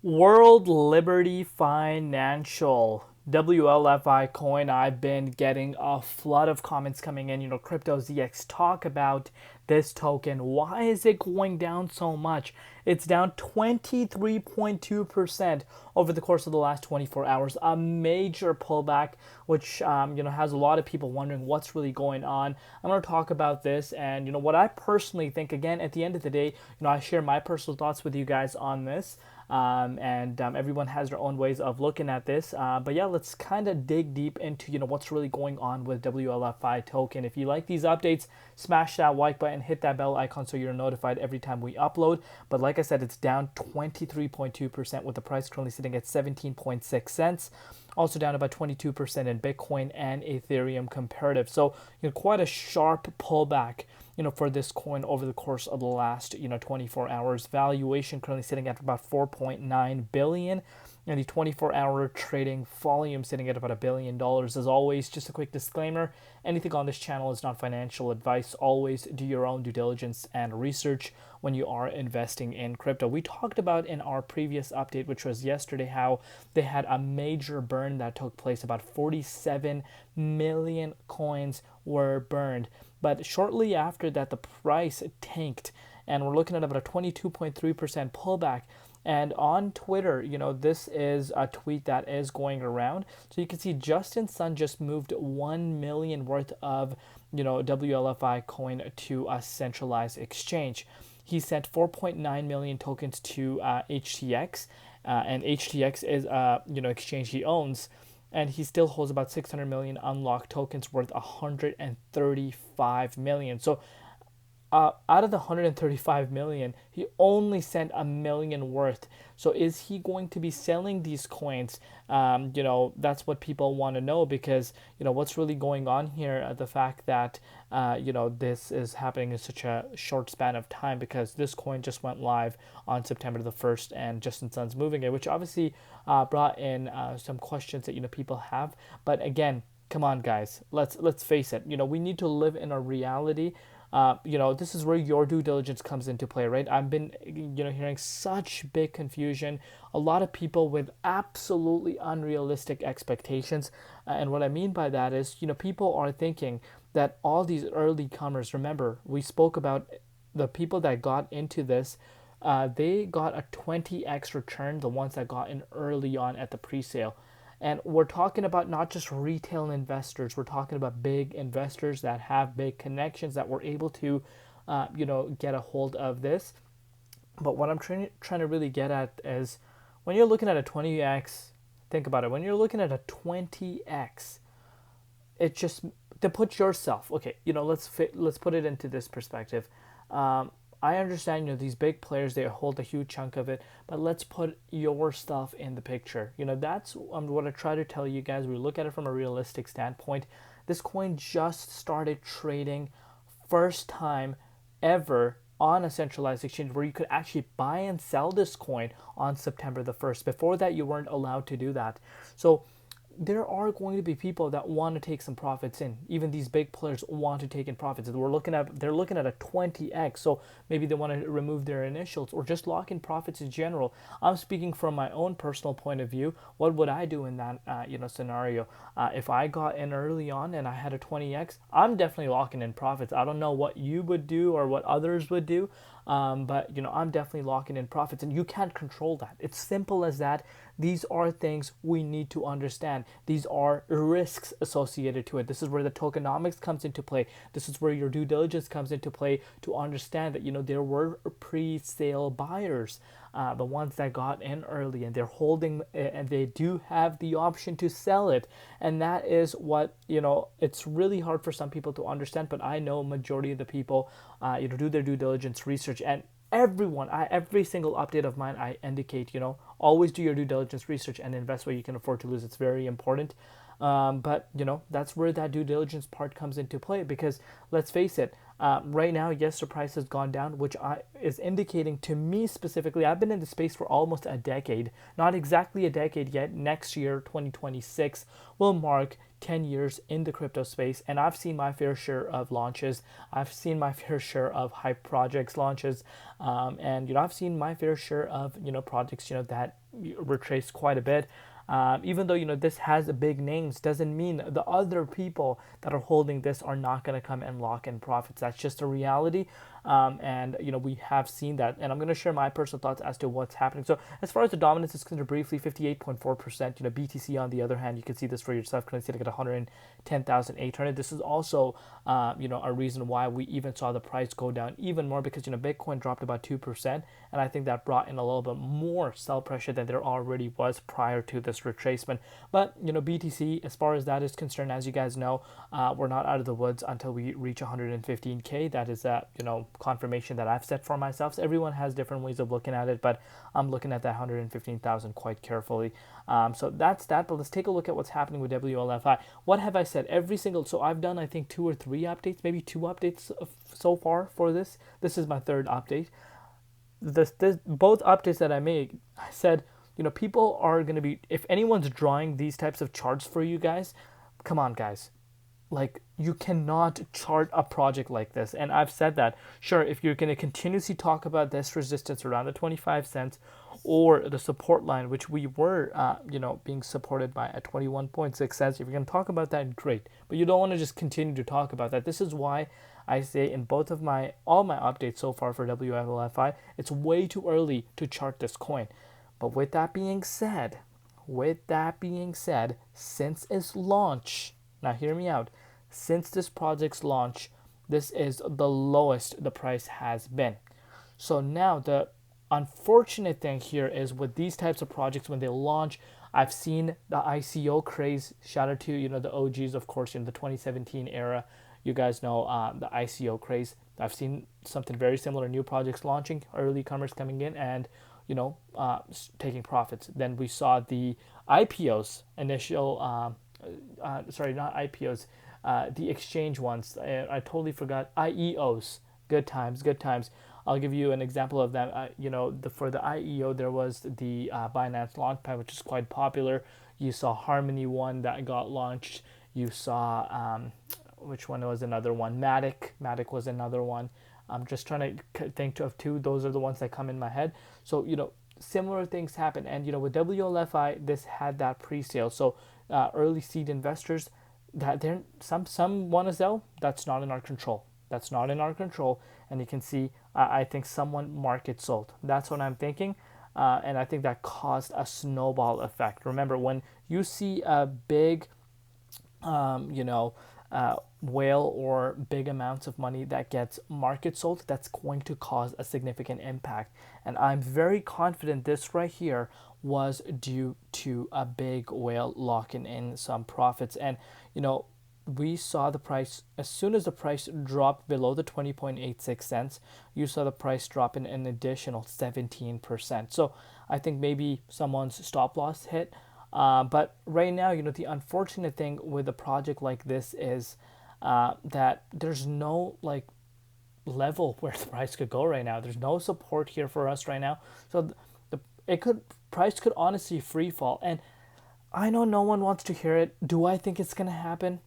World Liberty Financial, WLFI coin. I've been getting a flood of comments coming in. Crypto ZX, talk about this token. Why is it going down so much? It's down 23.2% over the course of the last 24 hours. A major pullback, which has a lot of people wondering what's really going on. I'm going to talk about this and what I personally think. Again, at the end of the day, I share my personal thoughts with you guys on this. Everyone has their own ways of looking at this. But yeah, let's kind of dig deep into what's really going on with WLFI token. If you like these updates, smash that like button, hit that bell icon so you're notified every time we upload. But like I said, it's down 23.2% with the price currently sitting at 17.6 cents. Also down about 22% in Bitcoin and Ethereum comparative. So quite a sharp pullback for this coin over the course of the last 24 hours. Valuation currently sitting at about 4.9 billion, and the 24-hour trading volume sitting at about $1 billion. As always, just a quick disclaimer: anything on this channel is not financial advice. Always do your own due diligence and research when you are investing in crypto. We talked about in our previous update, which was yesterday, how they had a major burn that took place. About 47 million coins were burned. But shortly after that, the price tanked, and we're looking at about a 22.3% pullback. And on Twitter, this is a tweet that is going around. So you can see Justin Sun just moved 1 million worth of, WLFI coin to a centralized exchange. He sent 4.9 million tokens to HTX, and HTX is exchange he owns, and he still holds about 600 million unlocked tokens worth 135 million. So out of the 135 million, he only sent a million worth. So is he going to be selling these coins? That's what people want to know, because what's really going on here. The fact that this is happening in such a short span of time, because this coin just went live on September the 1st, and Justin Sun's moving it, which obviously brought in some questions that people have. But again, come on, guys, let's face it. We need to live in a reality. This is where your due diligence comes into play, right? I've been, hearing such big confusion. A lot of people with absolutely unrealistic expectations. And what I mean by that is, people are thinking that all these early comers, remember, we spoke about the people that got into this, they got a 20x return, the ones that got in early on at the pre-sale. And we're talking about not just retail investors. We're talking about big investors that have big connections that were able to, get a hold of this. But what I'm trying to really get at is, when you're looking at a 20x, think about it. When you're looking at a 20x, it just, to put yourself, okay, let's put it into this perspective. I understand, these big players, they hold a huge chunk of it, but let's put your stuff in the picture. That's what I try to tell you guys. We look at it from a realistic standpoint. This coin just started trading, first time ever on a centralized exchange where you could actually buy and sell this coin on September the 1st. Before that, you weren't allowed to do that. So there are going to be people that want to take some profits in. Even these big players want to take in profits. They're looking at a 20x, so maybe they want to remove their initials or just lock in profits in general. I'm speaking from my own personal point of view. What would I do in that scenario? If I got in early on and I had a 20x, I'm definitely locking in profits. I don't know what you would do or what others would do, but I'm definitely locking in profits, and you can't control that. It's simple as that. These are things we need to understand. These are risks associated to it. This is where the tokenomics comes into play. This is where your due diligence comes into play, to understand that there were pre-sale buyers, the ones that got in early, and they're holding, and they do have the option to sell it. And that is what, it's really hard for some people to understand, but I know majority of the people do their due diligence research. And every single update of mine, I indicate, always do your due diligence research and invest where you can afford to lose. It's very important. But that's where that due diligence part comes into play, because let's face it, Right now, yes, the price has gone down, which is indicating to me specifically, I've been in the space for almost a decade, not exactly a decade yet. Next year, 2026, will mark 10 years in the crypto space, and I've seen my fair share of launches. I've seen my fair share of hype projects launches, and I've seen my fair share of projects that retrace quite a bit. Even though this has big names, doesn't mean the other people that are holding this are not going to come and lock in profits. That's just a reality, and we have seen that. And I'm going to share my personal thoughts as to what's happening. So as far as the dominance is concerned, briefly, 58.4%. BTC on the other hand, you can see this for yourself. Currently sitting at 110,800. This is also a reason why we even saw the price go down even more, because Bitcoin dropped about 2%, and I think that brought in a little bit more sell pressure than there already was prior to this retracement. But BTC, as far as that is concerned, as you guys know, we're not out of the woods until we reach 115k. That is that confirmation that I've set for myself. So everyone has different ways of looking at it, but I'm looking at that 115,000 quite carefully. So that's that. But let's take a look at what's happening with WLFI. What have I said? So I've done, I think, 2 or 3 updates, maybe 2 updates so far for this. This is my 3rd update. Both updates that I made, I said, people are going to be, if anyone's drawing these types of charts for you guys, come on, guys. Like, you cannot chart a project like this. And I've said that, sure, if you're going to continuously talk about this resistance around the 25 cents or the support line, which we were, being supported by at 21.6 cents, if you're going to talk about that, great. But you don't want to just continue to talk about that. This is why I say in both of all my updates so far for WLFI, it's way too early to chart this coin. But with that being said, since its launch, now hear me out, since this project's launch, this is the lowest the price has been. So now the unfortunate thing here is with these types of projects, when they launch, I've seen the ICO craze. Shout out to the OGs, of course, in the 2017 era. You guys know the ICO craze. I've seen something very similar, new projects launching, early comers coming in and taking profits. Then we saw the IPOs, sorry, not IPOs, the exchange ones. I totally forgot. IEOs. Good times. I'll give you an example of that. For the IEO, there was the Binance Launchpad, which is quite popular. You saw Harmony one that got launched. You saw, which one was another one? Matic was another one. I'm just trying to think of 2. Those are the ones that come in my head. So, similar things happen. And, with WLFI, this had that pre-sale. So, early seed investors, that some want to sell. That's not in our control. And you can see, I think someone market sold. That's what I'm thinking. And I think that caused a snowball effect. Remember, when you see a big, whale or big amounts of money that gets market sold, that's going to cause a significant impact. And I'm very confident this right here was due to a big whale locking in some profits. And, we saw the price, as soon as the price dropped below the 20.86 cents, you saw the price drop in an additional 17%. So I think maybe someone's stop loss hit. But right now, the unfortunate thing with a project like this is that there's no level where the price could go right now. There's no support here for us right now. So price could honestly free fall. And I know no one wants to hear it. Do I think it's gonna happen?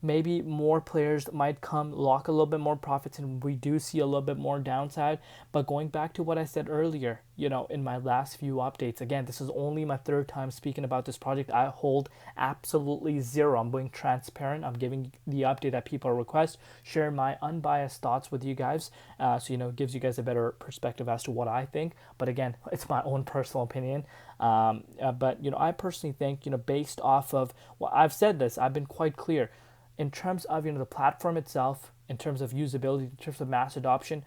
Maybe more players might come, lock a little bit more profits, and we do see a little bit more downside. But going back to what I said earlier, in my last few updates, again, this is only my 3rd time speaking about this project. I hold absolutely zero. I'm being transparent. I'm giving the update that people request, share my unbiased thoughts with you guys. So, it gives you guys a better perspective as to what I think. But again, it's my own personal opinion. But, I personally think, based off of, well, I've said this, I've been quite clear. In terms of the platform itself, in terms of usability, in terms of mass adoption,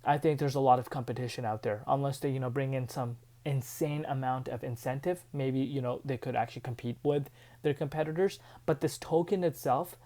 I think there's a lot of competition out there. Unless they bring in some insane amount of incentive, maybe they could actually compete with their competitors. But this token itself,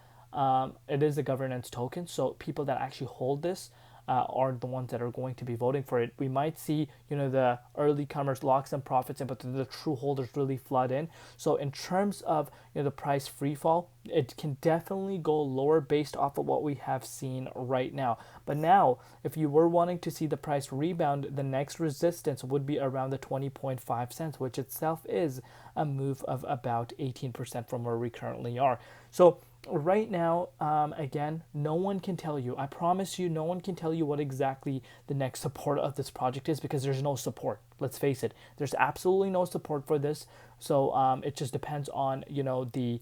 it is a governance token, so people that actually hold this are the ones that are going to be voting for it. We might see, the early comers lock some profits in, but the true holders really flood in. So in terms of, the price free fall, it can definitely go lower based off of what we have seen right now. But now, if you were wanting to see the price rebound, the next resistance would be around the 20.5 cents, which itself is a move of about 18% from where we currently are. So right now, again, no one can tell you, I promise you, no one can tell you what exactly the next support of this project is, because there's no support. Let's face it, there's absolutely no support for this. So it just depends on, the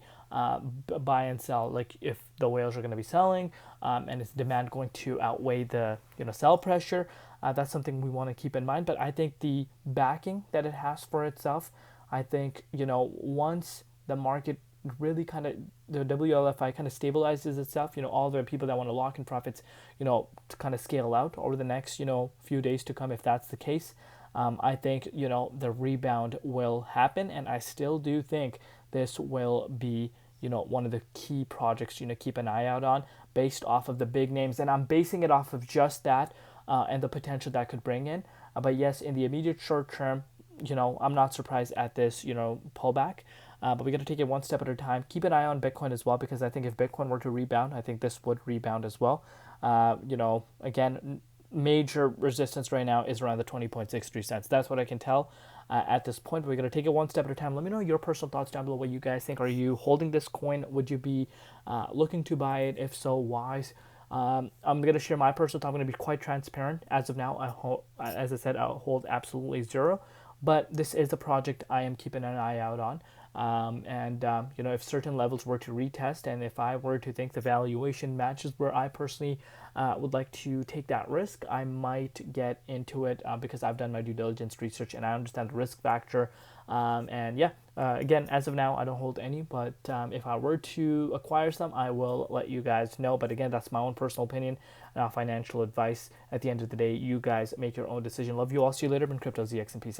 buy and sell. Like if the whales are going to be selling, and is demand going to outweigh the, sell pressure. That's something we want to keep in mind. But I think the backing that it has for itself, I think, once the market really kind of, the Wlfi kind of stabilizes itself, all the people that want to lock in profits, to kind of scale out over the next, few days to come. If that's the case, I think, the rebound will happen. And I still do think this will be, one of the key projects, keep an eye out on, based off of the big names. And I'm basing it off of just that, and the potential that could bring in. But yes, in the immediate short term, I'm not surprised at this, pullback. But we got to take it one step at a time. Keep an eye on Bitcoin as well, because I think if Bitcoin were to rebound, I think this would rebound as well. Again, major resistance right now is around the 20.63 cents. That's what I can tell at this point. We're going to take it one step at a time. Let me know your personal thoughts down below, what you guys think. Are you holding this coin? Would you be looking to buy it? If so, why? I'm going to share my personal thought. I'm going to be quite transparent. As of now, as I said, I'll hold absolutely zero. But this is a project I am keeping an eye out on. If certain levels were to retest, and if I were to think the valuation matches where I personally would like to take that risk, I might get into it because I've done my due diligence research and I understand the risk factor. Again, as of now, I don't hold any, but if I were to acquire some, I will let you guys know. But again, that's my own personal opinion, financial advice. At the end of the day, you guys make your own decision. Love you all. See you later. Been Crypto ZX and peace out.